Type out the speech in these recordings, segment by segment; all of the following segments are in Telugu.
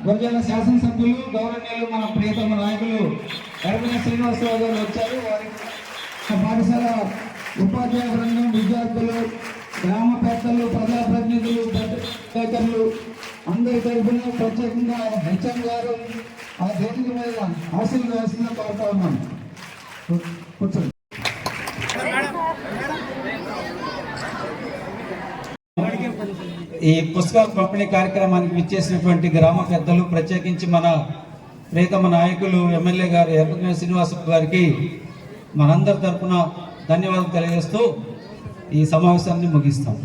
గురజాల శాసనసభ్యులు గౌరవనీయులు మన ప్రియతమ నాయకులు ఎర్రబెల్లి శ్రీనివాసరావు గారు వచ్చారు. వారికి పాఠశాల ఉపాధ్యాయ బృందం, విద్యార్థులు, గ్రామ పెద్దలు, ప్రజాప్రతినిధులు, తదితరులు అందరి తరఫున ప్రత్యేకంగా హెచ్ఎం గారు ఆ వేదిక మీద ఆశీర్వదించిన కోరుతా ఉన్నాం. కూర్చోండి. ఈ పుస్తకాల పంపిణీ కార్యక్రమానికి విచ్చేసినటువంటి గ్రామ పెద్దలు, ప్రత్యేకించి మన ప్రియతమ నాయకులు ఎమ్మెల్యే గారు ఎర్రబెల్లి శ్రీనివాసరావు గారికి మనందరి తరఫున ధన్యవాదాలు తెలియజేస్తూ ఈ సమావేశాన్ని ముగిస్తాం.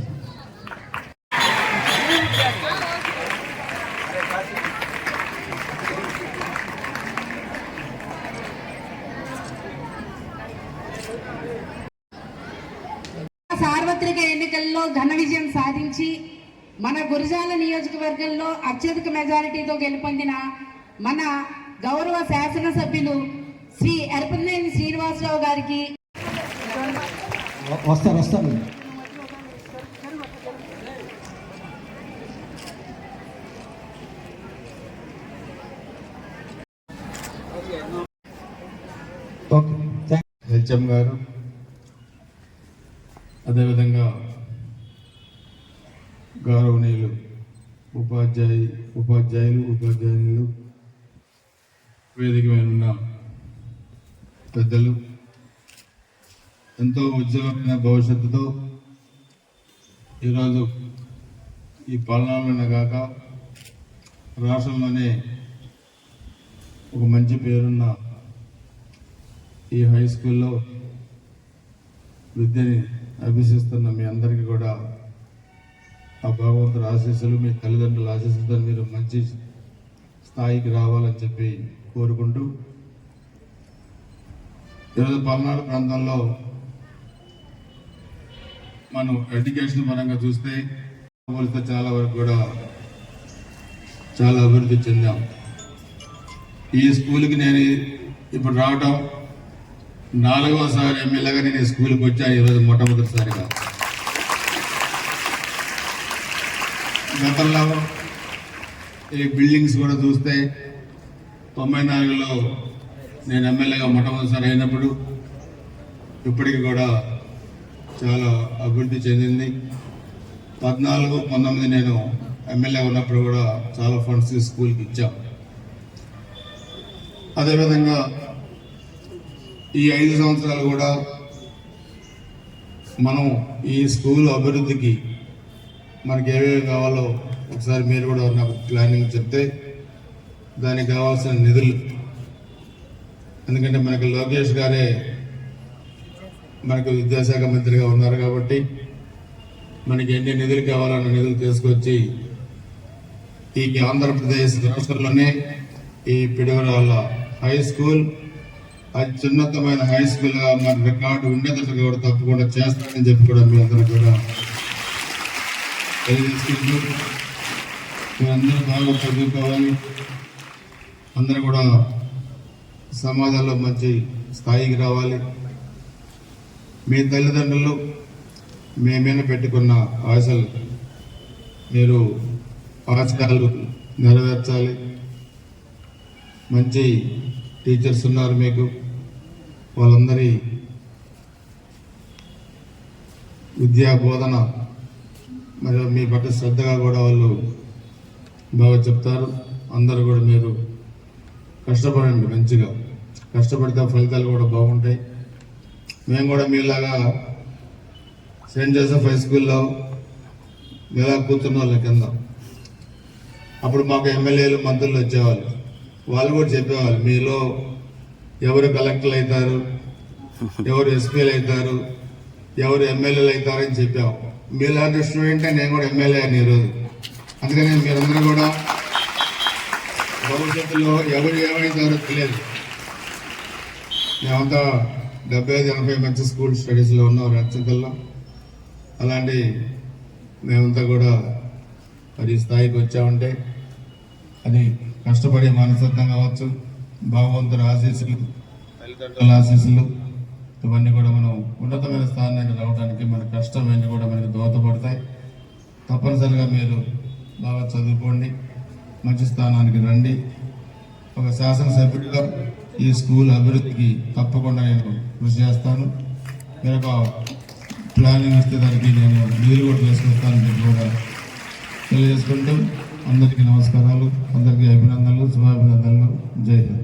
సార్వత్రిక ఎన్నికల్లో ఘన విజయం సాధించి మన గురజాల నియోజకవర్గంలో అత్యధిక మెజారిటీతో గెలుపొందిన మన గౌరవ శాసనసభ్యులు శ్రీ ఎర్రబెల్లి శ్రీనివాసరావు గారికి వస్తారు హెచ్ఎం గారు, అదేవిధంగా గౌరవనీయులు ఉపాధ్యాయులు, వేదిక మీద ఉన్న పెద్దలు, ఎంతో ఉజ్వలమైన భవిష్యత్తుతో ఈరోజు ఈ పాలనలోనే కాక రాష్ట్రంలోనే ఒక మంచి పేరున్న ఈ హై స్కూల్లో విద్యని అభ్యసిస్తున్న మీ అందరికీ కూడా ఆ భగవంతుడి ఆశీస్సులు, మీ తల్లిదండ్రుల ఆశీస్సులతో మీరు మంచి స్థాయికి రావాలని చెప్పి కోరుకుంటూ, ఈరోజు పల్నాడు ప్రాంతంలో మనం ఎడ్యుకేషన్ పరంగా చూస్తే చాలా వరకు కూడా చాలా అభివృద్ధి చెందాం. ఈ స్కూల్కి నేను ఇప్పుడు రావటం 4వసారి ఎమ్మెల్యేగా నేను ఈ స్కూల్కి వచ్చాను. ఈరోజు మొట్టమొదటిసారిగా. గతంలో ఈ బిల్డింగ్స్ కూడా చూస్తే 94లో నేను ఎమ్మెల్యేగా మొట్టమొదటిసారి అయినప్పుడు ఇప్పటికి కూడా చాలా అభివృద్ధి చెందింది. 14, 19 నేను ఎమ్మెల్యే ఉన్నప్పుడు కూడా చాలా ఫండ్స్ స్కూల్కి ఇచ్చాం. అదేవిధంగా ఈ 5 సంవత్సరాలు కూడా మనం ఈ స్కూల్ అభివృద్ధికి మనకి ఏమేమి కావాలో ఒకసారి మీరు కూడా నాకు ప్లానింగ్ చెప్తే దానికి కావాల్సిన నిధులు, ఎందుకంటే మనకి లోకేష్ గారే మనకు విద్యాశాఖ మంత్రిగా ఉన్నారు కాబట్టి మనకి ఎన్ని నిధులు కావాలన్న నిధులు తీసుకొచ్చి ఈ ఆంధ్రప్రదేశ్ రాష్ట్రంలోనే ఈ పిడుగురాళ్ళ హై స్కూల్ అత్యున్నతమైన హై స్కూల్గా మన రికార్డు ఉండేటట్టు కూడా తప్పకుండా చేస్తానని చెప్పి కూడా మీ అందరూ కూడా తెలియజేసుకుంటూ, మీరందరూ బాగా చదువుకోవాలి, అందరూ కూడా సమాజంలో మంచి స్థాయికి రావాలి. మీ తల్లిదండ్రులు మీ మీద పెట్టుకున్న ఆశలు మీరు ఆశయాలు నెరవేర్చాలి. మంచి టీచర్స్ ఉన్నారు మీకు, వాళ్ళందరి విద్యా బోధన మరియు మీ పట్ల శ్రద్ధగా కూడా వాళ్ళు బాగా చెప్తారు. అందరూ కూడా మీరు కష్టపడండి, మంచిగా కష్టపడితే ఫలితాలు కూడా బాగుంటాయి. మేము కూడా మీలాగా సెయింట్ జోసెఫ్ హై స్కూల్లో ఎలా కూర్చున్న వాళ్ళ కింద అప్పుడు మాకు ఎమ్మెల్యేలు, మంత్రులు వచ్చేవాళ్ళు. వాళ్ళు కూడా చెప్పేవాళ్ళు మీలో ఎవరు కలెక్టర్లు అవుతారు, ఎవరు ఎస్పీలు అవుతారు, ఎవరు ఎమ్మెల్యేలు అవుతారని చెప్పాము. మీలాంటి స్టూడెంటే నేను కూడా ఎమ్మెల్యే అని ఈరోజు. అందుకని మీరందరూ కూడా భవిష్యత్తులో ఎవరు ఏమవుతారో తెలియదు. మేమంతా 75-80 మంచి స్కూల్ స్టడీస్లో ఉన్నాం రాజ్యాంగంలో. అలాంటి మేమంతా కూడా మరి స్థాయికి వచ్చామంటే అది కష్టపడే మనస్తత్వం కావచ్చు, భగవంతుడి ఆశీస్సులు, తల్లిదండ్రుల ఆశీస్సులు, ఇవన్నీ కూడా మనం ఉన్నతమైన స్థానానికి రావడానికి మన కష్టం ఇవన్నీ కూడా మనకి దోహదపడతాయి. తప్పనిసరిగా మీరు బాగా చదువుకోండి. మంచి స్థానానికి రండి. ఒక శాసనసభ్యుడిగా ఈ స్కూల్ అభివృద్ధికి తప్పకుండా నేను కృషి చేస్తాను. మీరు ఒక ప్లానింగ్ ఇస్తే దానికి నేను నీళ్ళు కూడా వేసుకొస్తానని చెప్పి కూడా తెలియజేసుకుంటూ అందరికీ నమస్కారాలు, అందరికీ అభినందనలు, శుభాభినందనలు. జై హింద్.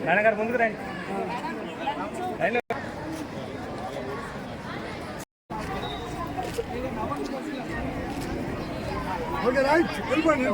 నాన్నగారు ముందుకు రండి. ఓకే రైట్ వెళ్ళిపోండి.